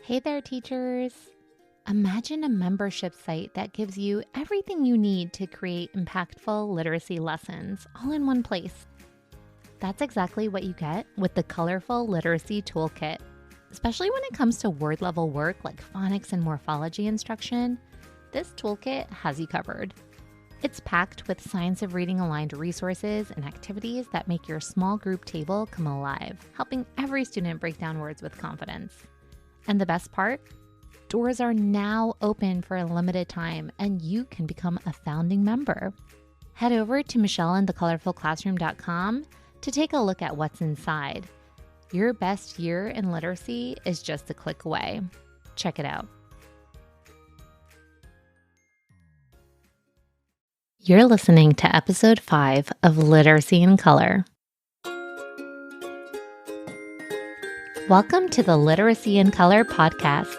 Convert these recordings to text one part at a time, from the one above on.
Hey there, teachers. Imagine a membership site that gives you everything you need to create impactful literacy lessons all in one place. That's exactly what you get with the Colorful Literacy Toolkit. Especially when it comes to word-level work like phonics and morphology instruction, this toolkit has you covered. It's packed with science of reading aligned resources and activities that make your small group table come alive, helping every student break down words with confidence. And the best part? Doors are now open for a limited time, and you can become a founding member. Head over to michelleandthecolorfulclassroom.com to take a look at what's inside. Your best year in literacy is just a click away. Check it out. You're listening to episode 5 of Literacy in Color. Welcome to the Literacy in Color podcast.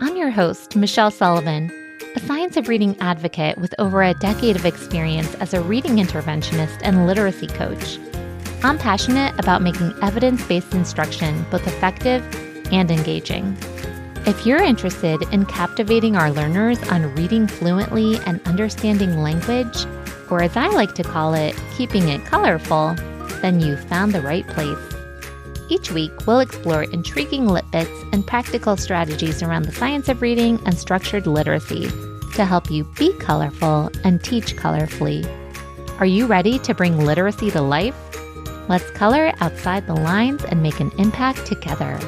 I'm your host, Michelle Sullivan, a science of reading advocate with over a decade of experience as a reading interventionist and literacy coach. I'm passionate about making evidence-based instruction both effective and engaging. If you're interested in captivating our learners on reading fluently and understanding language, or as I like to call it, keeping it colorful, then you've found the right place. Each week, we'll explore intriguing lit bits and practical strategies around the science of reading and structured literacy to help you be colorful and teach colorfully. Are you ready to bring literacy to life? Let's color outside the lines and make an impact together.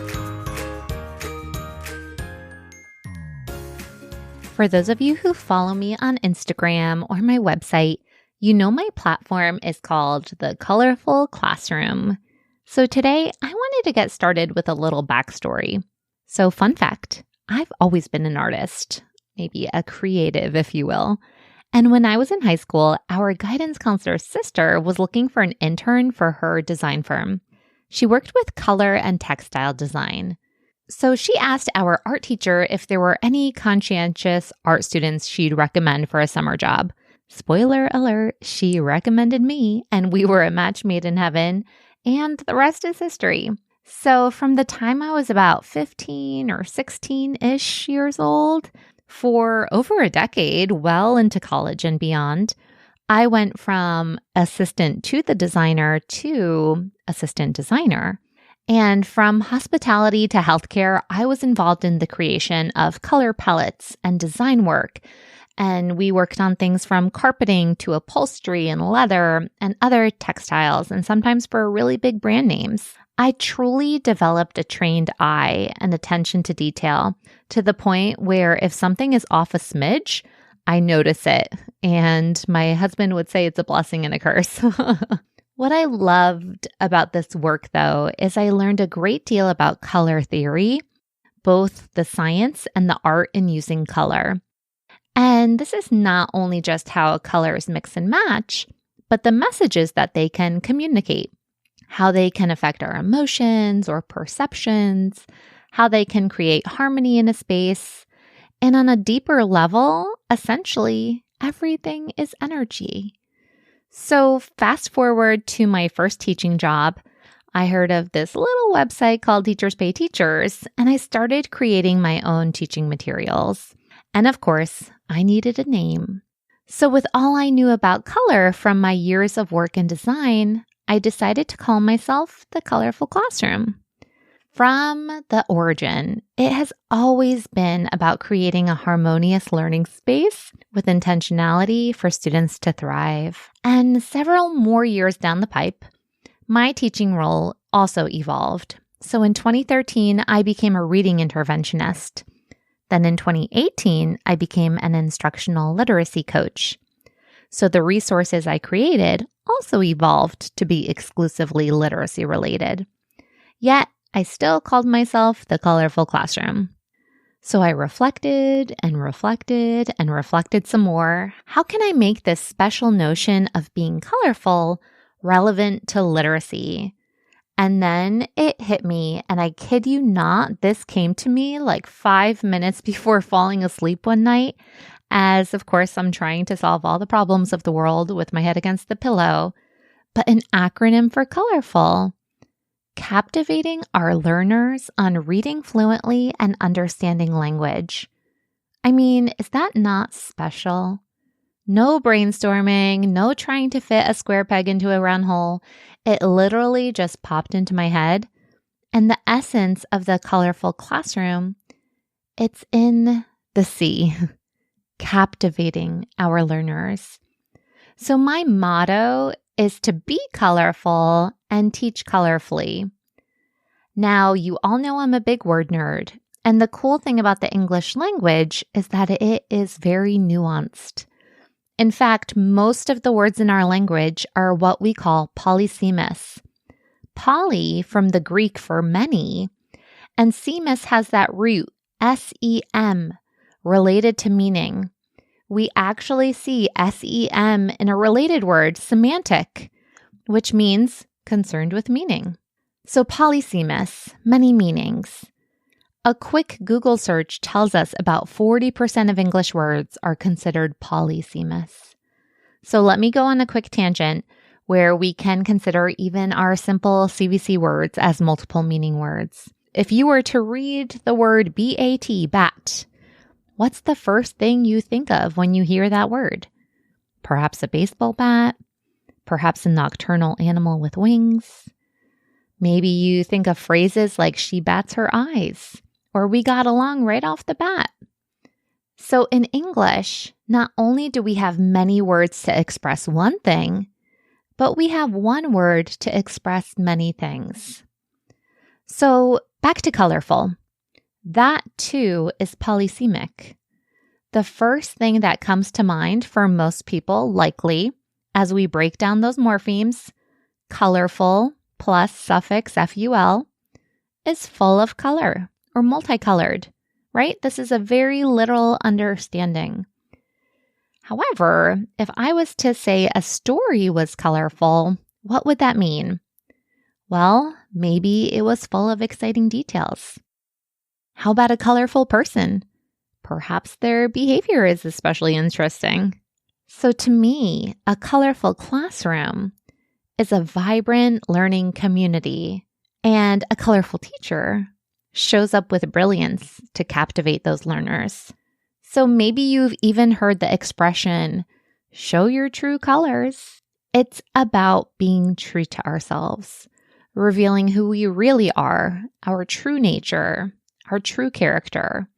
For those of you who follow me on Instagram or my website, you know my platform is called the Colorful Classroom. So today, I wanted to get started with a little backstory. So fun fact, I've always been an artist, maybe a creative, if you will. And when I was in high school, our guidance counselor's sister was looking for an intern for her design firm. She worked with color and textile design. So she asked our art teacher if there were any conscientious art students she'd recommend for a summer job. Spoiler alert, she recommended me, and we were a match made in heaven. And the rest is history. So from the time I was about 15 or 16-ish years old, for over a decade, well into college and beyond, I went from assistant to the designer to assistant designer. And from hospitality to healthcare, I was involved in the creation of color palettes and design work. And we worked on things from carpeting to upholstery and leather and other textiles, and sometimes for really big brand names. I truly developed a trained eye and attention to detail to the point where if something is off a smidge, I notice it. And my husband would say it's a blessing and a curse. What I loved about this work, though, is I learned a great deal about color theory, both the science and the art in using color. And this is not only just how colors mix and match, but the messages that they can communicate, how they can affect our emotions or perceptions, how they can create harmony in a space. And on a deeper level, essentially, everything is energy. So fast forward to my first teaching job, I heard of this little website called Teachers Pay Teachers, and I started creating my own teaching materials. And of course, I needed a name. So with all I knew about color from my years of work in design, I decided to call myself the Colorful Classroom. From the origin, it has always been about creating a harmonious learning space with intentionality for students to thrive. And several more years down the pipe, my teaching role also evolved. So in 2013, I became a reading interventionist. Then in 2018, I became an instructional literacy coach. So the resources I created also evolved to be exclusively literacy related. Yet, I still called myself the Colorful Classroom. So I reflected and reflected and reflected some more. How can I make this special notion of being colorful relevant to literacy? And then it hit me, and I kid you not, this came to me like 5 minutes before falling asleep one night, as of course I'm trying to solve all the problems of the world with my head against the pillow, but an acronym for colorful. captivating our learners on reading fluently and understanding language. I mean, is that not special? No brainstorming, no trying to fit a square peg into a round hole. It literally just popped into my head. And the essence of the colorful classroom, it's in the C, captivating our learners. So my motto is to be colorful and teach colorfully. Now, you all know I'm a big word nerd. And the cool thing about the English language is that it is very nuanced. In fact, most of the words in our language are what we call polysemous. Poly from the Greek for many, and semous has that root, S-E-M, related to meaning. We actually see S-E-M in a related word, semantic, which means concerned with meaning. So polysemous, many meanings. A quick Google search tells us about 40% of English words are considered polysemous. So let me go on a quick tangent where we can consider even our simple CVC words as multiple meaning words. If you were to read the word B-A-T, bat, what's the first thing you think of when you hear that word? Perhaps a baseball bat, perhaps a nocturnal animal with wings. Maybe you think of phrases like she bats her eyes, or we got along right off the bat. So in English, not only do we have many words to express one thing, but we have one word to express many things. So back to colorful. That too is polysemic. The first thing that comes to mind for most people, likely, as we break down those morphemes, colorful plus suffix ful, is full of color or multicolored, right? This is a very literal understanding. However, if I was to say a story was colorful, what would that mean? Well, maybe it was full of exciting details. How about a colorful person? Perhaps their behavior is especially interesting. So to me, a colorful classroom is a vibrant learning community, and a colorful teacher shows up with brilliance to captivate those learners. So maybe you've even heard the expression, show your true colors. It's about being true to ourselves, revealing who we really are, our true nature, our true character.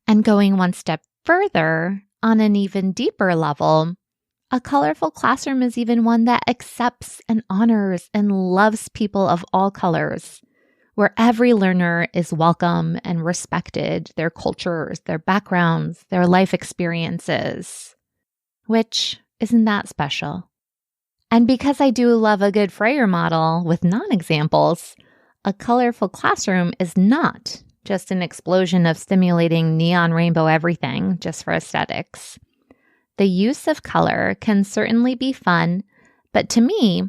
And going one step further, on an even deeper level, a colorful classroom is even one that accepts and honors and loves people of all colors, where every learner is welcome and respected, their cultures, their backgrounds, their life experiences, which isn't that special. And because I do love a good Freyer model with non-examples, a colorful classroom is not just an explosion of stimulating neon rainbow everything just for aesthetics. The use of color can certainly be fun, but to me,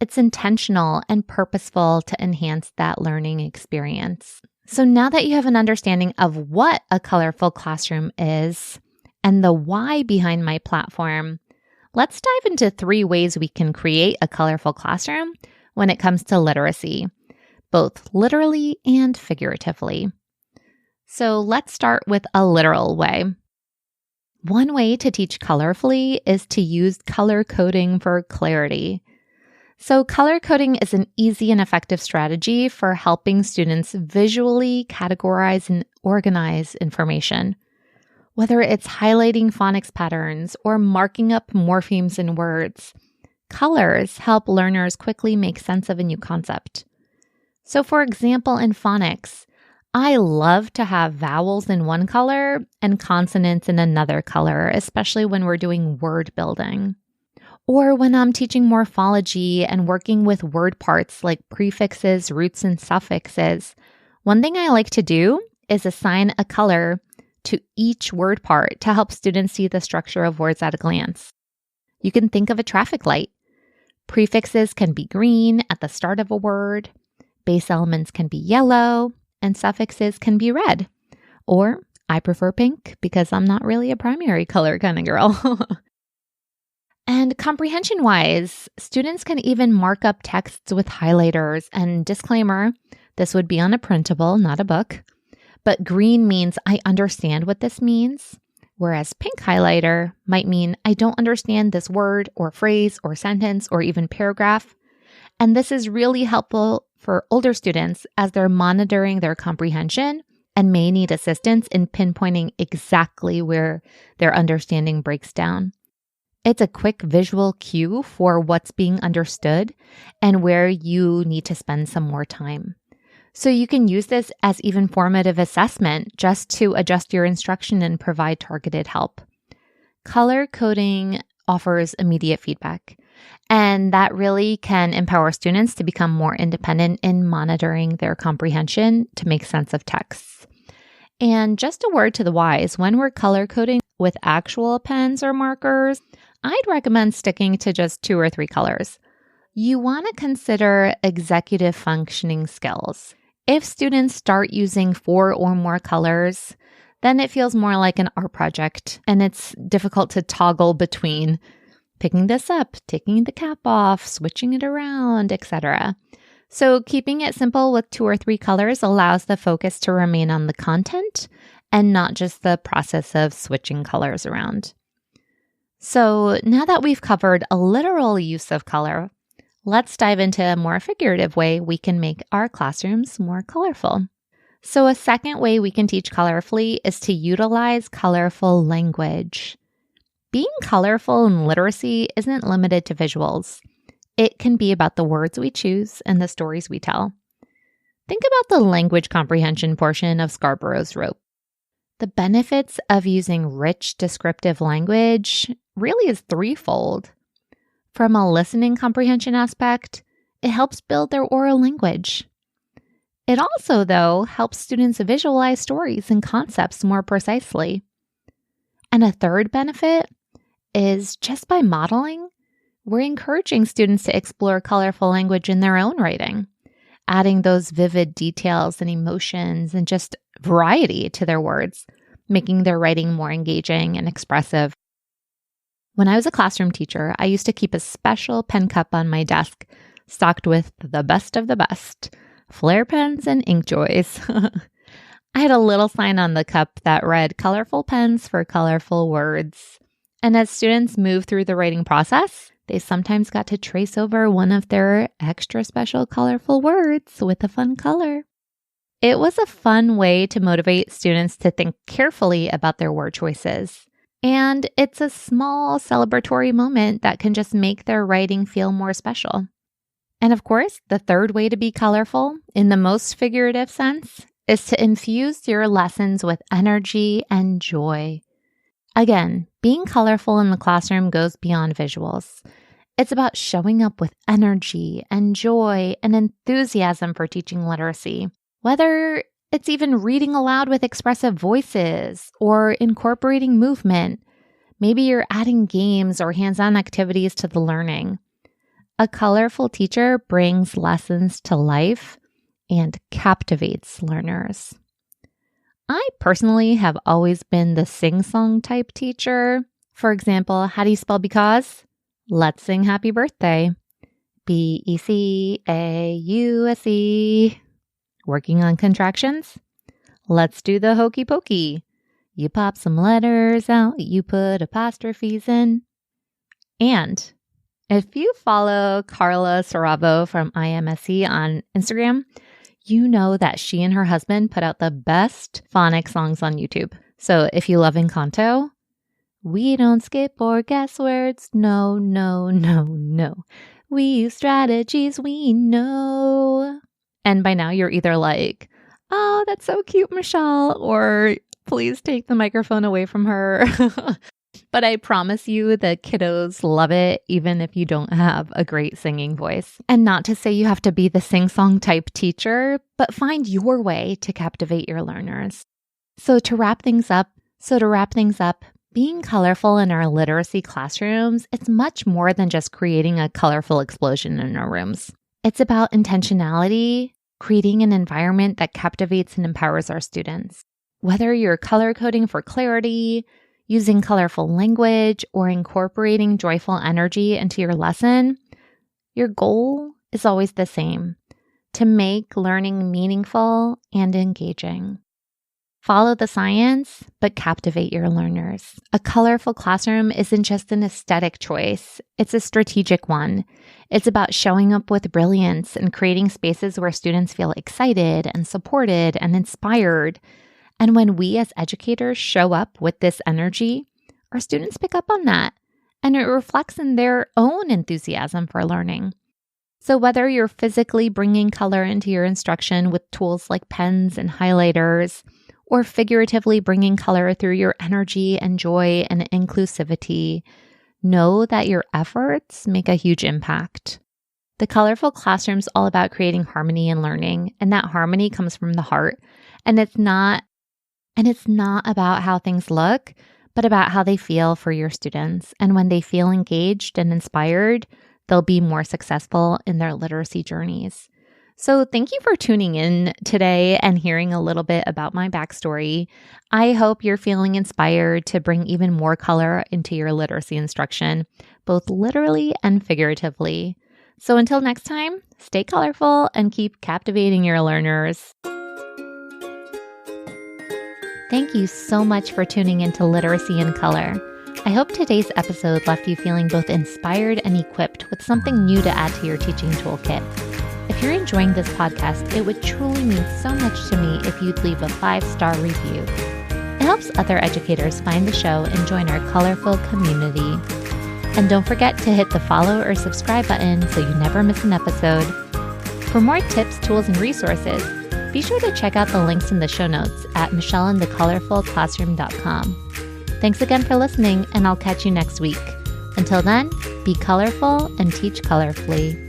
it's intentional and purposeful to enhance that learning experience. So now that you have an understanding of what a colorful classroom is and the why behind my platform, let's dive into 3 ways we can create a colorful classroom when it comes to literacy, both literally and figuratively. So let's start with a literal way. One way to teach colorfully is to use color coding for clarity. So color coding is an easy and effective strategy for helping students visually categorize and organize information. Whether it's highlighting phonics patterns or marking up morphemes in words, colors help learners quickly make sense of a new concept. So for example, in phonics, I love to have vowels in one color and consonants in another color, especially when we're doing word building. Or when I'm teaching morphology and working with word parts like prefixes, roots, and suffixes, one thing I like to do is assign a color to each word part to help students see the structure of words at a glance. You can think of a traffic light. Prefixes can be green at the start of a word, base elements can be yellow, and suffixes can be red. Or I prefer pink because I'm not really a primary color kind of girl. And comprehension-wise, students can even mark up texts with highlighters. And disclaimer, this would be on a printable, not a book. But green means I understand what this means, whereas pink highlighter might mean I don't understand this word or phrase or sentence or even paragraph. And this is really helpful for older students as they're monitoring their comprehension and may need assistance in pinpointing exactly where their understanding breaks down. It's a quick visual cue for what's being understood and where you need to spend some more time. So you can use this as even formative assessment just to adjust your instruction and provide targeted help. Color coding offers immediate feedback, and that really can empower students to become more independent in monitoring their comprehension to make sense of texts. And just a word to the wise, when we're color coding with actual pens or markers, I'd recommend sticking to just 2 or 3 colors. You want to consider executive functioning skills. If students start using 4 or more colors, then it feels more like an art project, and it's difficult to toggle between picking this up, taking the cap off, switching it around, etc. So keeping it simple with 2 or 3 colors allows the focus to remain on the content and not just the process of switching colors around. So now that we've covered a literal use of color, let's dive into a more figurative way we can make our classrooms more colorful. So a second way we can teach colorfully is to utilize colorful language. Being colorful in literacy isn't limited to visuals. It can be about the words we choose and the stories we tell. Think about the language comprehension portion of Scarborough's rope. The benefits of using rich descriptive language really is threefold. From a listening comprehension aspect, it helps build their oral language. It also, though, helps students visualize stories and concepts more precisely. And a third benefit is just by modeling, we're encouraging students to explore colorful language in their own writing, adding those vivid details and emotions and just variety to their words, making their writing more engaging and expressive. When I was a classroom teacher, I used to keep a special pen cup on my desk stocked with the best of the best, Flair pens and ink joys. I had a little sign on the cup that read "Colorful pens for colorful words." And as students move through the writing process, they sometimes got to trace over one of their extra special colorful words with a fun color. It was a fun way to motivate students to think carefully about their word choices. And it's a small celebratory moment that can just make their writing feel more special. And of course, the third way to be colorful, in the most figurative sense, is to infuse your lessons with energy and joy. Again, being colorful in the classroom goes beyond visuals. It's about showing up with energy and joy and enthusiasm for teaching literacy. Whether it's even reading aloud with expressive voices or incorporating movement, maybe you're adding games or hands-on activities to the learning. A colorful teacher brings lessons to life and captivates learners. I personally have always been the sing-song type teacher. For example, how do you spell because? Let's sing happy birthday. B-E-C-A-U-S-E. Working on contractions? Let's do the hokey pokey. You pop some letters out, you put apostrophes in. And if you follow Carla Saravo from IMSE on Instagram, you know that she and her husband put out the best phonic songs on YouTube. So if you love Encanto, we don't skip or guess words. No, no, no, no. We use strategies we know. And by now you're either like, oh, that's so cute, Michelle, or please take the microphone away from her. But I promise you the kiddos love it, even if you don't have a great singing voice. And not to say you have to be the sing-song type teacher, but find your way to captivate your learners. So to wrap things up, being colorful in our literacy classrooms, it's much more than just creating a colorful explosion in our rooms. It's about intentionality, creating an environment that captivates and empowers our students. Whether you're color coding for clarity, using colorful language, or incorporating joyful energy into your lesson, your goal is always the same: to make learning meaningful and engaging. Follow the science, but captivate your learners. A colorful classroom isn't just an aesthetic choice, it's a strategic one. It's about showing up with brilliance and creating spaces where students feel excited and supported and inspired. And when we as educators show up with this energy, our students pick up on that, and it reflects in their own enthusiasm for learning. So whether you're physically bringing color into your instruction with tools like pens and highlighters, or figuratively bringing color through your energy and joy and inclusivity, know that your efforts make a huge impact. The colorful classroom's all about creating harmony in learning, and that harmony comes from the heart. And it's not about how things look, but about how they feel for your students. And when they feel engaged and inspired, they'll be more successful in their literacy journeys. So thank you for tuning in today and hearing a little bit about my backstory. I hope you're feeling inspired to bring even more color into your literacy instruction, both literally and figuratively. So until next time, stay colorful and keep captivating your learners. Thank you so much for tuning into Literacy in Color. I hope today's episode left you feeling both inspired and equipped with something new to add to your teaching toolkit. If you're enjoying this podcast, it would truly mean so much to me if you'd leave a 5-star review. It helps other educators find the show and join our colorful community. And don't forget to hit the follow or subscribe button so you never miss an episode. For more tips, tools, and resources, be sure to check out the links in the show notes at michelleandthecolorfulclassroom.com. Thanks again for listening, and I'll catch you next week. Until then, be colorful and teach colorfully.